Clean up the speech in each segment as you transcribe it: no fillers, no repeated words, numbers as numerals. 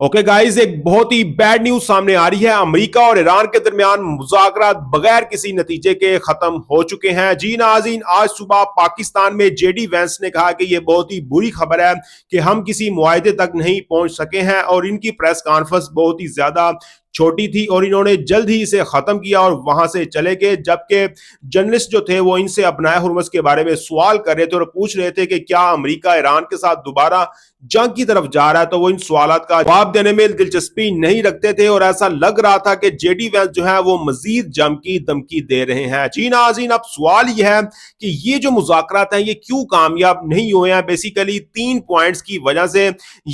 Okay guys, एक बहुत ही bad news सामने आ रही है। अमेरिका और ईरान के दरमियान मुज़ाकरात बगैर किसी नतीजे के खत्म हो चुके हैं। जी नाज़रीन, आज सुबह पाकिस्तान में जेडी वैंस ने कहा कि यह बहुत ही बुरी खबर है कि हम किसी मुआहदे तक नहीं पहुंच सके हैं, और इनकी प्रेस कॉन्फ्रेंस बहुत ही ज्यादा छोटी थी और इन्होंने जल्द ही इसे खत्म किया और वहां से चले गए। जबकि जर्नलिस्ट जो थे वो इनसे अपनाए हुर्मस के बारे में सवाल कर रहे थे और पूछ रहे थे कि क्या अमेरिका ईरान के साथ दोबारा जंग की तरफ जा रहा है, तो वो इन सवालों का जवाब देने में दिलचस्पी नहीं रखते थे और ऐसा लग रहा था कि जेडी वैंस जो है वो मजीद जंग की धमकी दे रहे हैं। जी नाज़रीन, अब सवाल यह है कि ये जो मुज़ाकरात हैं ये क्यों कामयाब नहीं हुए हैं। बेसिकली 3 पॉइंट्स की वजह से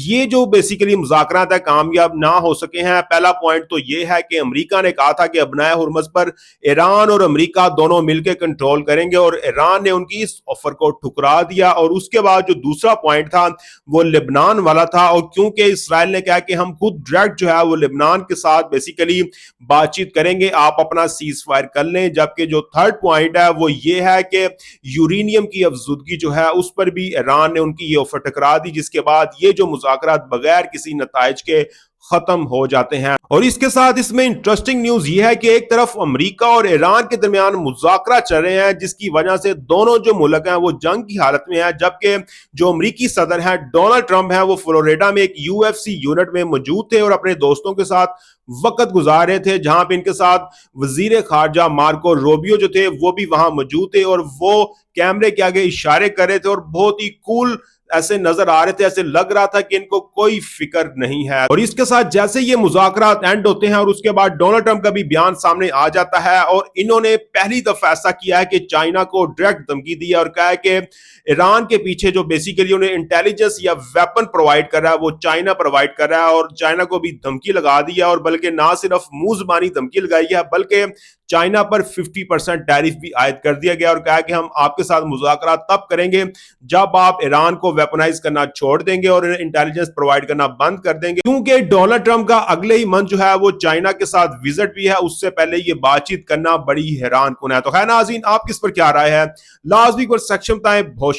ये जो बेसिकली मुज़ाकरात है कामयाब ना हो सके हैं। पहला पॉइंट तो ये है कि अमेरिका ने कहा था कि अपनाए हुर्मस पर ईरान और अमेरिका दोनों मिलकर कंट्रोल करेंगे, और ईरान ने उनकी इस ऑफर को ठुकरा दिया। और उसके बाद जो दूसरा पॉइंट था वो लेबनान वाला था, और क्योंकि इसराइल ने कहा कि हम खुद डायरेक्ट जो है वो लेबनान के साथ बेसिकली बातचीत करेंगे, आप अपना सीज फायर कर लें। जबकि जो थर्ड पॉइंट है वो ये है कि यूरेनियम की अफजुदगी जो है उस पर भी ईरान ने उनकी ये ऑफर ठुकरा दी, जिसके बाद ये जो मुज़ाकरात बगैर किसी नताइज के खत्म हो जाते हैं। और इसके साथ इसमें इंटरेस्टिंग न्यूज ये है कि एक तरफ अमेरिका और ईरान के दरमियान मुज़ाकरा चल रहे हैं, जिसकी वजह से दोनों जो मुल्क हैं वो जंग की हालत में है। जबकि जो अमेरिकी सदर है डोनाल्ड ट्रंप है वो फ्लोरिडा में एक यूएफसी यूनिट में मौजूद थे और अपने दोस्तों के साथ वक्त गुजार रहे थे, जहां पे इनके साथ वजीर खारजा मार्को रोबियो जो थे वो भी वहां मौजूद थे, और वो कैमरे के आगे इशारे कर रहे थे और बहुत ही कूल ऐसे नजर आ रहे थे। ऐसे लग रहा था कि इनको कोई फिक्र नहीं है। और इसके साथ जैसे ये मुज़ाकरात एंड होते हैं और उसके बाद डोनाल्ड ट्रंप का भी बयान सामने आ जाता है, और इन्होंने पहली दफा ऐसा किया है कि चाइना को डायरेक्ट धमकी दी है और कहा है कि ईरान के पीछे जो बेसिकली उन्हें इंटेलिजेंस या वेपन प्रोवाइड कर रहा है वो चाइना प्रोवाइड कर रहा है, और चाइना को भी धमकी लगा दी है। और बल्कि ना सिर्फ मुंह जुबानी धमकी लगाई है बल्कि चाइना पर 50% टैरिफ भी आयद कर दिया गया और कहा कि हम आपके साथ मुज़ाकरा तब करेंगे जब आप ईरान को वेपनाइज करना छोड़ देंगे और इंटेलिजेंस प्रोवाइड करना बंद कर देंगे। क्योंकि डोनाल्ड ट्रंप का अगले ही मंथ जो है वो चाइना के साथ विजिट भी है, उससे पहले ये बातचीत करना बड़ी हैरान कुन है। तो खैर नाज़रीन, आप किस पर क्या राय है लाजमी पर सेक्शन बताएं। बहुत